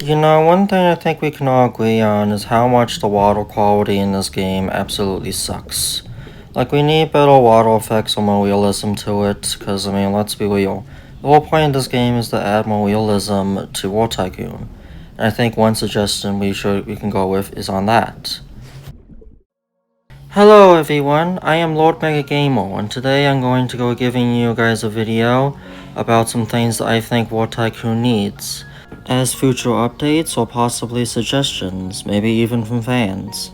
You know, one thing I think we can all agree on is how much the water quality in this game absolutely sucks. Like, we need better water effects or more realism to it, because, I mean, let's be real. The whole point of this game is to add more realism to War Tycoon. And I think one suggestion we can go with is on that. Hello everyone, I am Lord Mega Gamer, and today I'm going to go giving you guys a video about some things that I think War Tycoon needs, as future updates or possibly suggestions, maybe even from fans.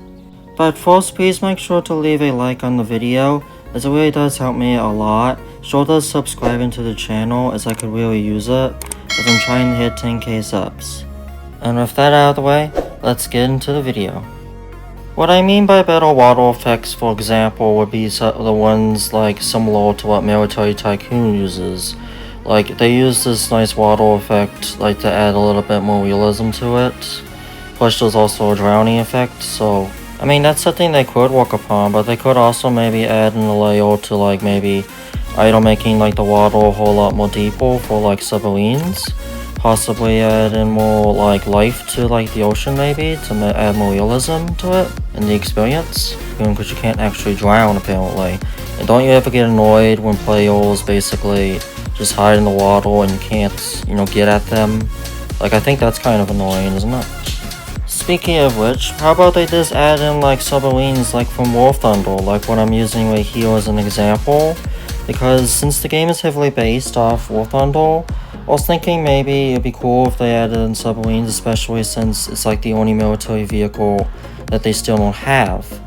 But first, please make sure to leave a like on the video, as it really does help me a lot. So does subscribing to the channel, as I could really use it, as I'm trying to hit 10k subs. And with that out of the way, let's get into the video. What I mean by better water effects, for example, would be the ones like similar to what Military Tycoon uses. Like, they use this nice water effect like to add a little bit more realism to it. Plus there's also a drowning effect, so I mean that's something they could work upon, but they could also maybe add in a layer to like maybe either making like the water a whole lot more deeper for like submarines. Possibly add in more like life to like the ocean maybe to add more realism to it in the experience, because you can't actually drown apparently. And don't you ever get annoyed when players basically just hide in the water and you can't, get at them? Like, I think that's kind of annoying, isn't it? Speaking of which, how about they just add in like submarines like from War Thunder, like what I'm using right here as an example? Because since the game is heavily based off War Thunder, I was thinking maybe it'd be cool if they added in submarines, especially since it's like the only military vehicle that they still don't have.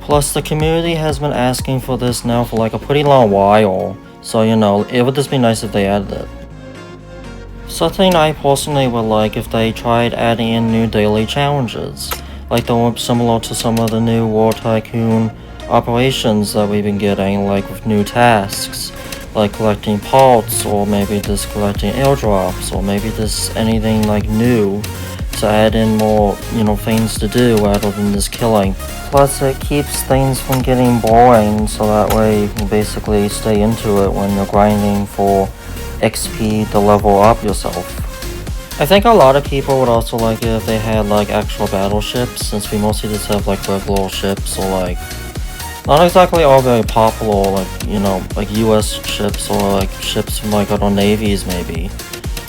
Plus, the community has been asking for this now for like a pretty long while, so it would just be nice if they added it. Something I personally would like if they tried adding in new daily challenges, like the one similar to some of the new War Tycoon operations that we've been getting, like with new tasks, like collecting parts, or maybe just collecting airdrops, or maybe just anything like new to add in more, things to do rather than just killing. Plus it keeps things from getting boring, so that way you can basically stay into it when you're grinding for XP to level up yourself. I think a lot of people would also like it if they had like actual battleships, since we mostly just have like regular ships, or like not exactly all very popular, like US ships, or like ships from like other navies maybe.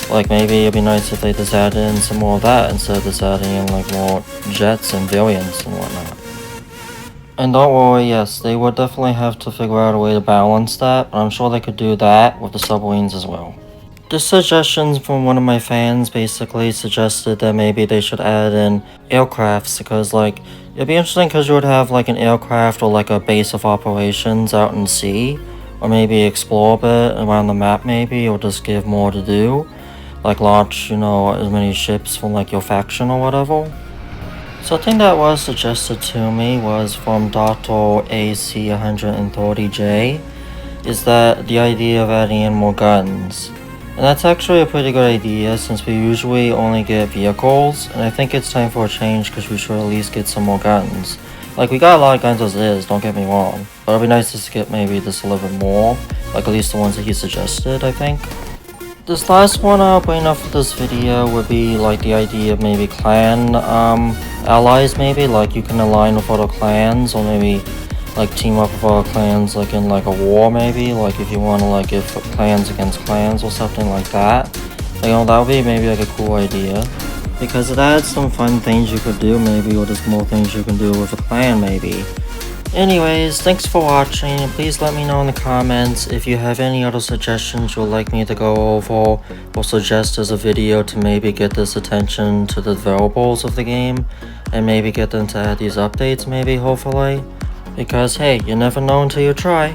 Like maybe it'd be nice if they just added in some more of that instead of just adding in like more jets and variants and whatnot. And don't worry, yes, they would definitely have to figure out a way to balance that, but I'm sure they could do that with the submarines as well. This suggestion from one of my fans basically suggested that maybe they should add in aircrafts, because like it'd be interesting because you would have like an aircraft or like a base of operations out in sea, or maybe explore a bit around the map maybe, or just give more to do, like launch as many ships from like your faction or whatever. Something that was suggested to me was from Dr. AC130J, is that the idea of adding in more guns. And that's actually a pretty good idea, since we usually only get vehicles, and I think it's time for a change because we should at least get some more guns. Like, we got a lot of guns as is, don't get me wrong, but it'd be nice just to get maybe just a little bit more, like at least the ones that he suggested, I think. This last one I'll bring up for this video would be like the idea of maybe clan allies maybe, like you can align with other clans, or maybe like team up with other clans like in like a war maybe, like if you want to like give clans against clans or something like that. That would be maybe like a cool idea, because it adds some fun things you could do maybe, or just more things you can do with a clan maybe. Anyways, thanks for watching, and please let me know in the comments if you have any other suggestions you would like me to go over, or suggest as a video to maybe get this attention to the developers of the game, and maybe get them to add these updates maybe, hopefully. Because hey, you never know until you try.